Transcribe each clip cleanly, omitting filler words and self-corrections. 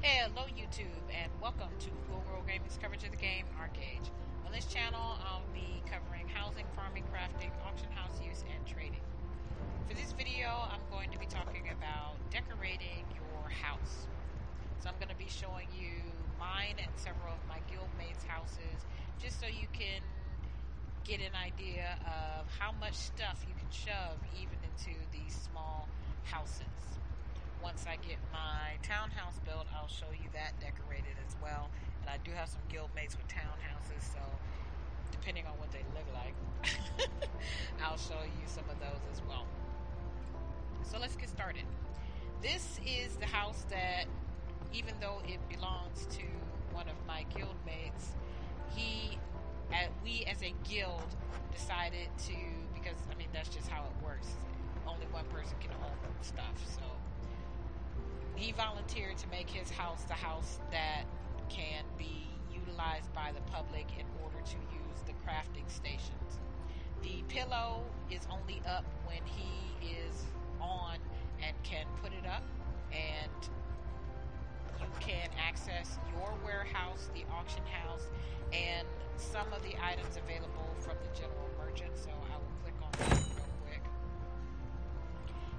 Hello YouTube and welcome to Cool World Gaming's coverage of the game Arche. On this channel I'll be covering housing, farming, crafting, auction house use, and trading. For this video I'm going to be talking about decorating your house. So I'm going to be showing you mine and several of my guildmates' houses just so you can get an idea of how much stuff you can shove even into these small houses. Once I get my townhouse built, I'll show you that decorated as well. And I do have some guildmates with townhouses, so depending on what they look like, I'll show you some of those as well. So let's get started. This is the house that, even though it belongs to one of my guildmates, we as a guild decided to, because I mean that's just how it works. Only one person can own stuff, so he volunteered to make his house the house that can be utilized by the public in order to use the crafting stations. The pillow is only up when he is on and can put it up, and you can access your warehouse, the auction house, and some of the items available from the general merchant. So I will click on that real quick.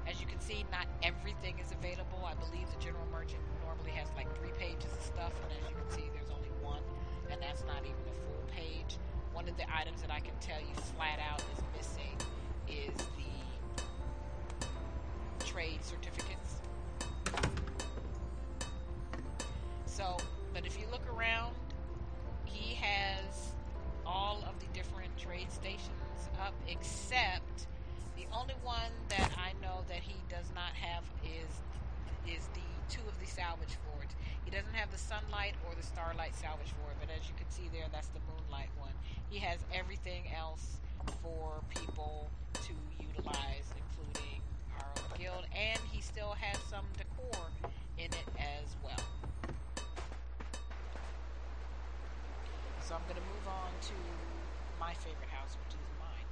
As you can see, not everything is available. I believe the general merchant normally has like 3 pages of stuff, and as you can see, there's only one, and that's not even a full page. One of the items that I can tell you flat out is missing is the trade certificates. So, but if you look around, he has all of the different trade stations up, except the only one that I know that he does not have is the 2 of the salvage forge. He doesn't have the sunlight or the starlight salvage forge, but as you can see there, that's the moonlight one. He has everything else for people to utilize, including our own guild, and he still has some decor in it as well. So I'm going to move on to my favorite house, which is mine.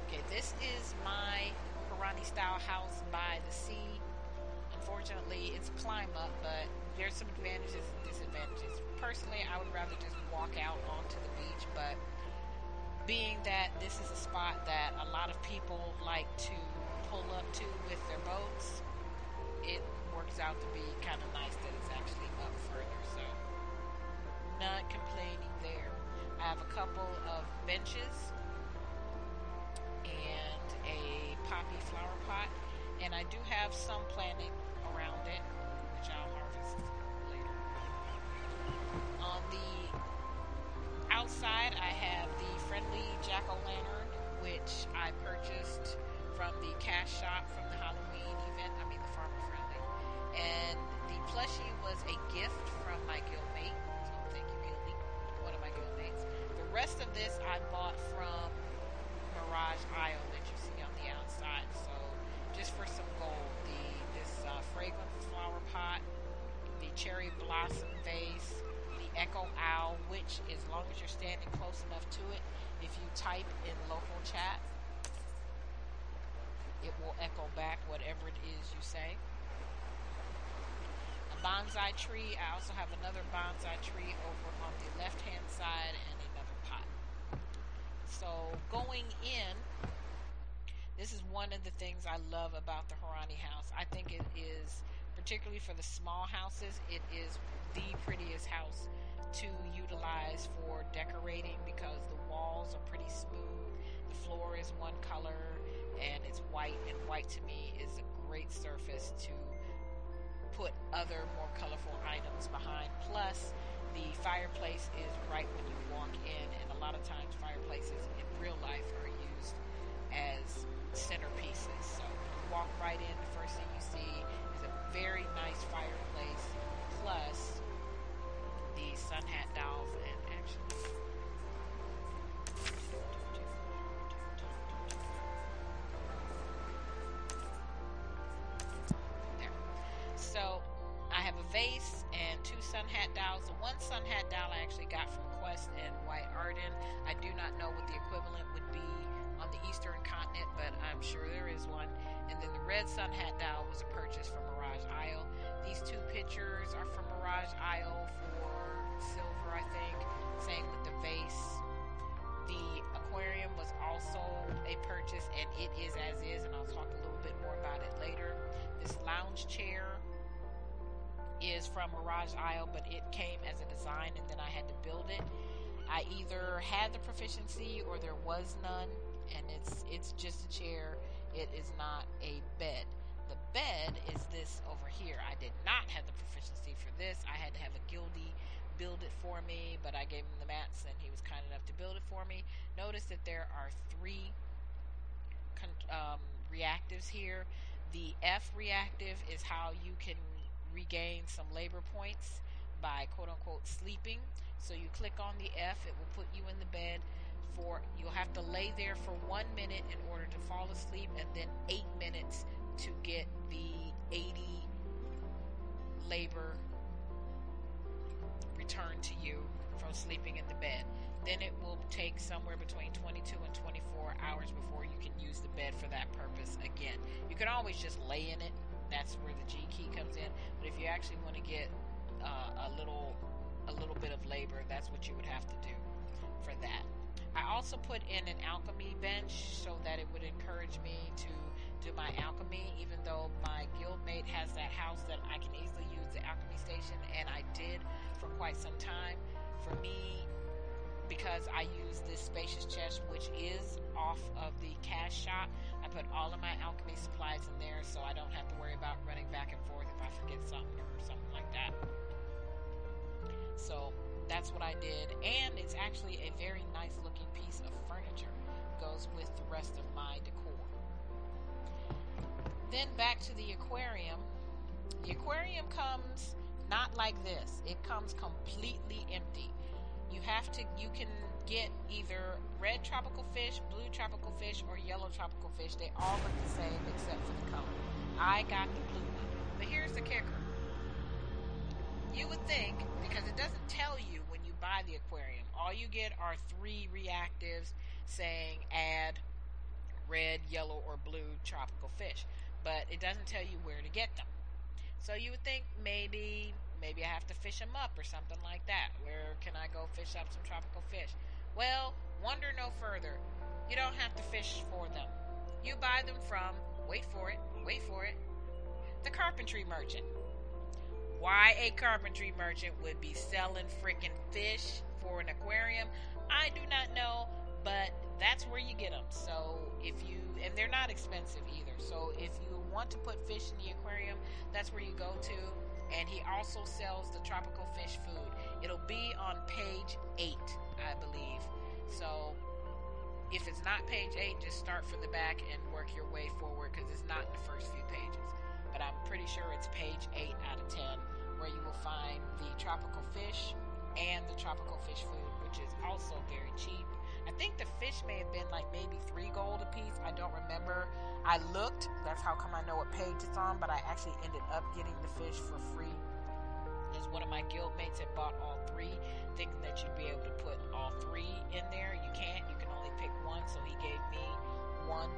Okay, this is my Harani style house by the sea. Unfortunately, it's climb up, but there's some advantages and disadvantages. Personally, I would rather just walk out onto the beach, but being that this is a spot that a lot of people like to pull up to with their boats, it works out to be kind of nice that it's actually up further, so not complaining there. I have a couple of benches and a poppy flower pot, and I do have some planting around it, which I'll harvest later. On the outside, I have the friendly jack-o'-lantern, which I purchased from the cash shop from the Halloween event, I mean the Farmer Friendly, and the plushie was a gift from my guildmate, so thank you Gildy, one of my guildmates. The rest of this I bought from Mirage Isle that you see on the outside, so just for some gold. This fragrant flower pot, the cherry blossom vase, the echo owl, which as long as you're standing close enough to it, if you type in local chat, it will echo back whatever it is you say. A bonsai tree. I also have another bonsai tree over on the left hand side and another pot. So going in, this is one of the things I love about the Harani house. I think it is, particularly for the small houses, it is the prettiest house to utilize for decorating because the walls are pretty smooth, the floor is one color, and it's white, and white to me is a great surface to put other more colorful items behind. Plus, the fireplace is right when you walk in, and a lot of times fireplaces in real life are used as centerpieces. So you walk right in, the first thing you see is a very nice fireplace, plus the sun hat dolls, and actually there. So I have a vase and 2 sun hat dolls. The one sun hat doll I actually got from Conquest and White Arden. I do not know what the equivalent would be on the Eastern continent, but I'm sure there is one. And then the red sun hat dial was a purchase from Mirage Isle. These two pictures are from Mirage Isle for silver, I think. Same with the vase. The aquarium was also a purchase, and it is as is, and I'll talk a little bit more about it later. This lounge chair is from Mirage Isle, but it came as a design and then I had to build it. I either had the proficiency or there was none, and it's just a chair. It is not a bed. The bed is this over here. I did not have the proficiency for this. I had to have a guildie build it for me, but I gave him the mats and he was kind enough to build it for me. Notice that there are three reactives here. The F reactive is how you can regain some labor points by quote-unquote sleeping. So you click on the F, it will put you in the bed for, you'll have to lay there for 1 minute in order to fall asleep, and then 8 minutes to get the 80 labor returned to you from sleeping in the bed. Then it will take somewhere between 22 and 24 hours before you can use the bed for that purpose again. You can always just lay in it. That's where the G key comes in. But if you actually want to get a little bit of labor, that's what you would have to do for that. I also put in an alchemy bench so that it would encourage me to do my alchemy, even though my guildmate has that house that I can easily use the alchemy station, and I did for quite some time. For me, because I use this spacious chest, which is off of the cash shop, I put all of my alchemy supplies in there so I don't have to worry about running back and forth if I forget something or something like that. So that's what I did, and it's actually a very nice looking piece of furniture. Goes with the rest of my decor. Then back to the aquarium. The aquarium comes not like this. It comes completely empty. You can get either red tropical fish, blue tropical fish, or yellow tropical fish. They all look the same except for the color. I got the blue one. But here's the kicker. You would think, because it doesn't tell you when you buy the aquarium, all you get are 3 reactives saying add red, yellow, or blue tropical fish. But it doesn't tell you where to get them. So you would think maybe I have to fish them up or something like that. Where can I go fish up some tropical fish? Well, wonder no further. You don't have to fish for them. You buy them from, wait for it, the carpentry merchant. Why a carpentry merchant would be selling freaking fish for an aquarium, I do not know, but that's where you get them. So and they're not expensive either. So if you want to put fish in the aquarium, that's where you go to. And he also sells the tropical fish food. It'll be on page 8, I believe. So if it's not page 8, just start from the back and work your way forward, because it's not in the first few pages. But I'm pretty sure it's page 8 out of 10 where you will find the tropical fish and the tropical fish food, which is also very cheap. I think the fish may have been like maybe 3 gold a piece. I don't remember. I looked. That's how come I know what page it's on, but I actually ended up getting the fish for free. As one of my guildmates had bought all 3, thinking that you'd be able to put all 3 in there. You can't. You can only pick 1, so he gave me 1.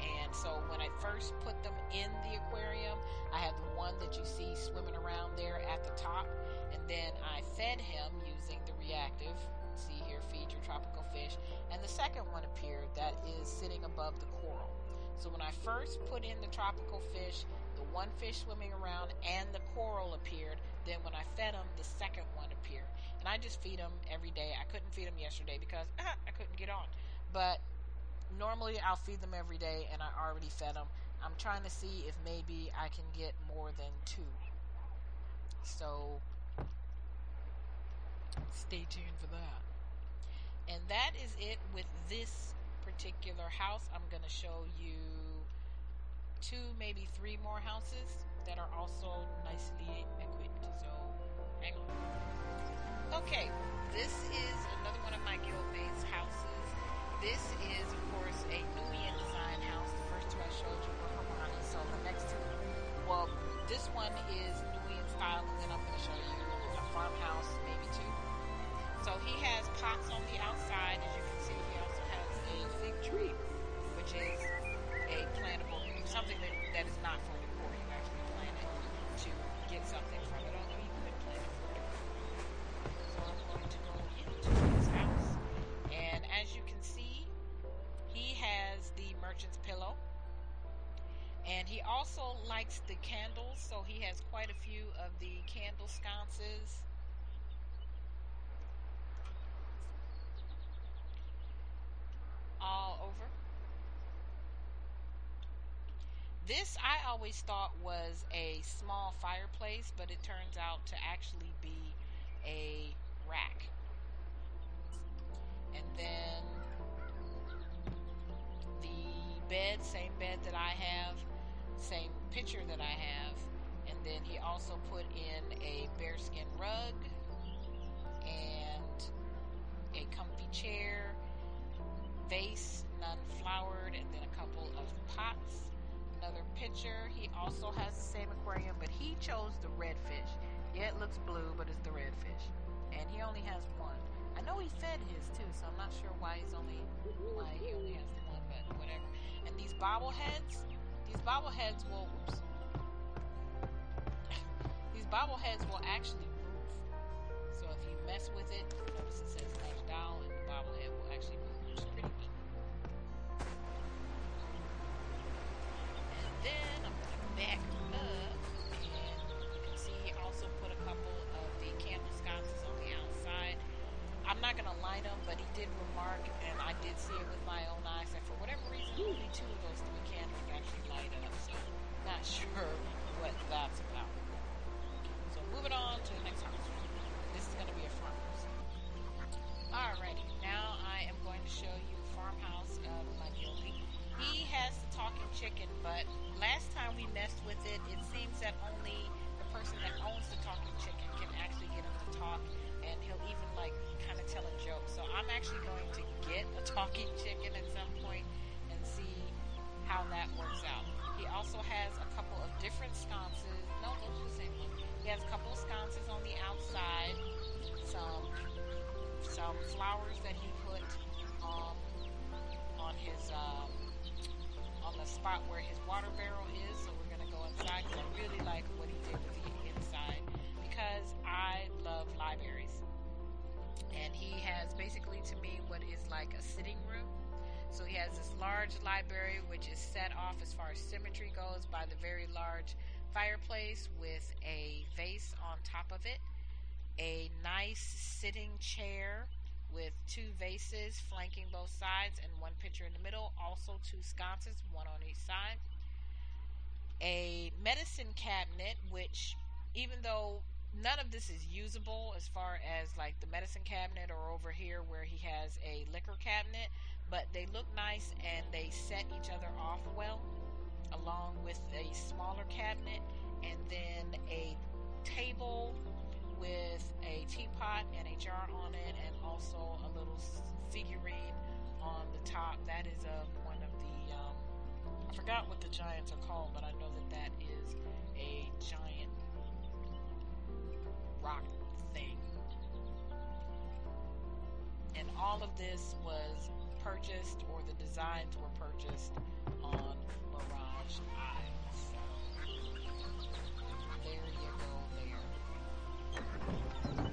And so when I first put them in the aquarium, I had the one that you see swimming around there at the top, and then I fed him using the reactive. See here, feed your tropical fish. And the second one appeared that is sitting above the coral. So when I first put in the tropical fish, the one fish swimming around and the coral appeared. Then when I fed him, the second one appeared. And I just feed him every day. I couldn't feed him yesterday because I couldn't get on. But normally I'll feed them every day, and I already fed them. I'm trying to see if maybe I can get more than 2. So stay tuned for that. And that is it with this particular house. I'm going to show you 2, maybe 3 more houses that are also nicely equipped. So hang on. Okay, this is another one of my guildmates' houses. This is, of course, a Nubian design house. The first 2 I showed you were Romani. So the next 2, well, this one is Nubian style, and then I'm going to show you a farmhouse, maybe 2. So he He also likes the candles, so he has quite a few of the candle sconces all over. This I always thought was a small fireplace, but it turns out to actually be a rack. And then the bed, same bed that I have, same picture that I have. And then he also put in a bearskin rug and a comfy chair, vase, none flowered, and then a couple of pots. Another picture. He also has the same aquarium, but he chose the red fish. Yeah, it looks blue, but it's the red fish. And he only has one. I know he fed his too, so I'm not sure why he only has one, but whatever. And these bobbleheads will these bobbleheads will actually move. So if you mess with it, notice it says Nash Doll, and the bobblehead will actually move, which is pretty neat. And then I'm gonna back up, and you can see he also put a couple of the candle sconces on the outside. I'm not gonna line them, but he did remark, and I did see it with my own eyes, that for whatever reason, only 2 of those 3 candles actually light up. So not sure what that's about. So moving on to the next house. This is gonna be a farmhouse. Alrighty, now I am going to show you the farmhouse of my guildie. He has the talking chicken, but last time we messed with it, it seems that only the person that owns the talking chicken can actually get him to talk, and he'll even like kind of tell a joke. So I'm actually going to get a talking chicken at some point and see how that works out. He also has a couple of different sconces. No, those are the same one. He has a couple of sconces on the outside, some flowers that he put on his on the spot where his water barrel is. So we're gonna go inside because I really like what he did with the inside, because I love libraries. And he has basically, to me, what is like a sitting room. So he has this large library, which is set off as far as symmetry goes by the very large fireplace with a vase on top of it, a nice sitting chair with 2 vases flanking both sides and 1 picture in the middle, also 2 sconces, 1 on each side, a medicine cabinet, which, even though none of this is usable as far as like the medicine cabinet or over here where he has a liquor cabinet, but they look nice and they set each other off well, along with a smaller cabinet, and then a table with a teapot and a jar on it, and also a little figurine on the top. That is one of the I forgot what the giants are called, but I know that is a giant rock thing. And all of this was purchased, or the designs were purchased, on Mirage Isle. So there you go there. And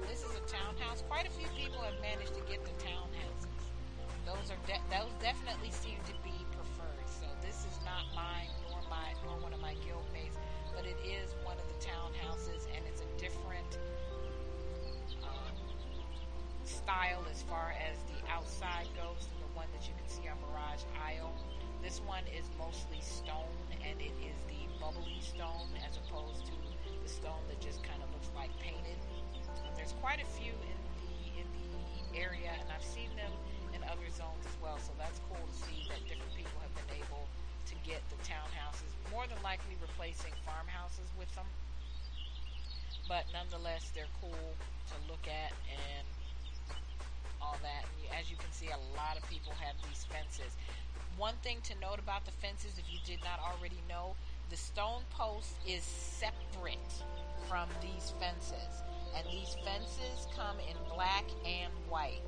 this is a townhouse. Quite a few people have managed to get the townhouses. Those definitely seem to be preferred. So this is not mine nor one of my guildmates, but it is one of the townhouses, and it's a different style as far as the outside goes than the one that you can see on Mirage Isle. This one is mostly stone, and it is the bubbly stone as opposed to the stone that just kind of looks like painted. And there's quite a few in the area, and I've seen them in other zones as well. So that's cool to see that different people have been able to get the townhouses, more than likely replacing farmhouses with them. But nonetheless, they're cool to look at and all that. And as you can see, a lot of people have these fences. One thing to note about the fences, if you did not already know, the stone post is separate from these fences, and these fences come in black and white.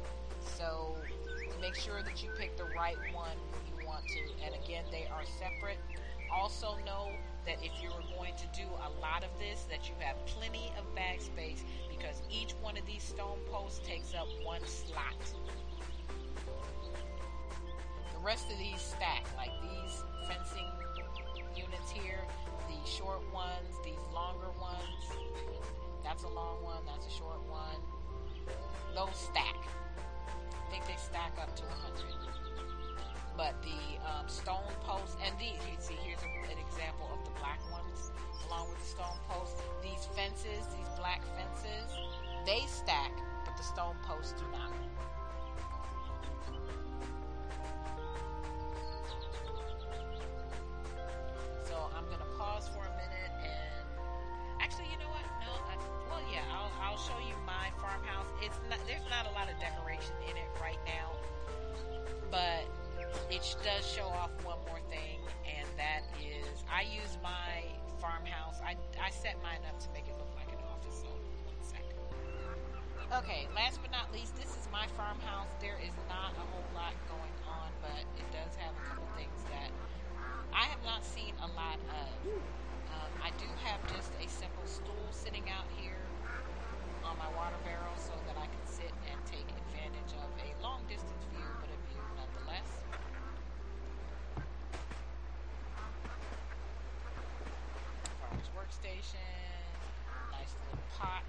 So make sure that you pick the right one when you want to. And again, they are separate. Also know that if you're going to do a lot of this, that you have plenty of bag space, because each one of these stone posts takes up 1 slot. rest of these stack, like these fencing units here, the short ones, these longer ones. That's a long one, that's a short one. Those stack. I think they stack up to 100. But the stone posts, and these, you see, here's an example of the black ones, along with the stone posts. These fences, these black fences, they stack, but the stone posts do not. So I'm going to pause for a minute and actually, you know what? No, well, yeah, I'll show you my farmhouse. There's not a lot of decoration in it right now, but it does show off one more thing, and that is I use my farmhouse. I set mine up to make it look like an office. So 1 second. Okay, last but not least, this is my farmhouse. There is not a whole lot going on, but it does have a couple things that I have not seen a lot of. I do have just a simple stool sitting out here on my water barrel so that I can sit and take advantage of a long distance view, but a view nonetheless. Farmer's workstation, nice little pot,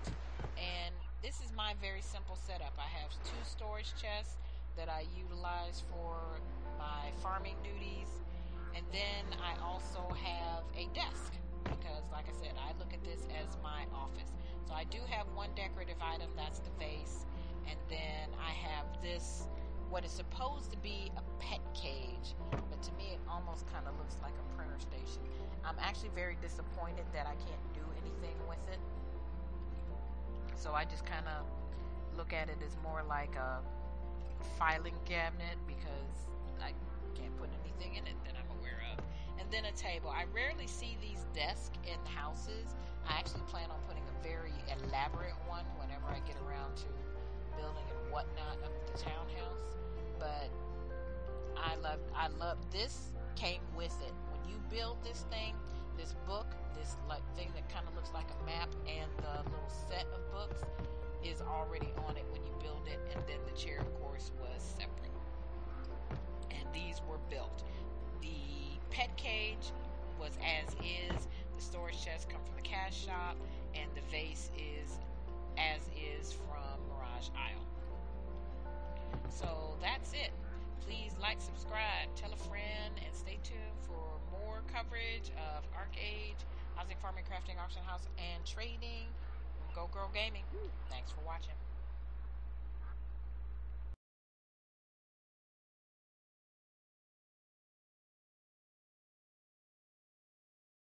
and this is my very simple setup. I have 2 storage chests that I utilize for my farming duties, and then I also have a desk because, like I said, I look at this as my office. So I do have one decorative item, that's the vase, and then I have this, what is supposed to be a pet cage, but to me it almost kind of looks like a printer station. I'm actually very disappointed that I can't do anything with it. So I just kind of look at it as more like a filing cabinet because I can't put anything in it that I'm aware of. And then a table. I rarely see these desks in houses. I actually plan on putting a very elaborate one whenever I get around to building and whatnot of the townhouse. But I love this came with it. When you build this thing, this book, this like thing that kind of looks like a map, and the little set of books is already on it when you build it, and then the chair, of course, was separate. And these were built. The pet cage was as is. The storage chest come from the cash shop, and the vase is as is from Mirage Isle. So that's it. Please like, subscribe, tell a friend, and stay tuned for more coverage of Arche, housing, farming, crafting, auction house, and trading. Go Girl Gaming. Thanks for watching.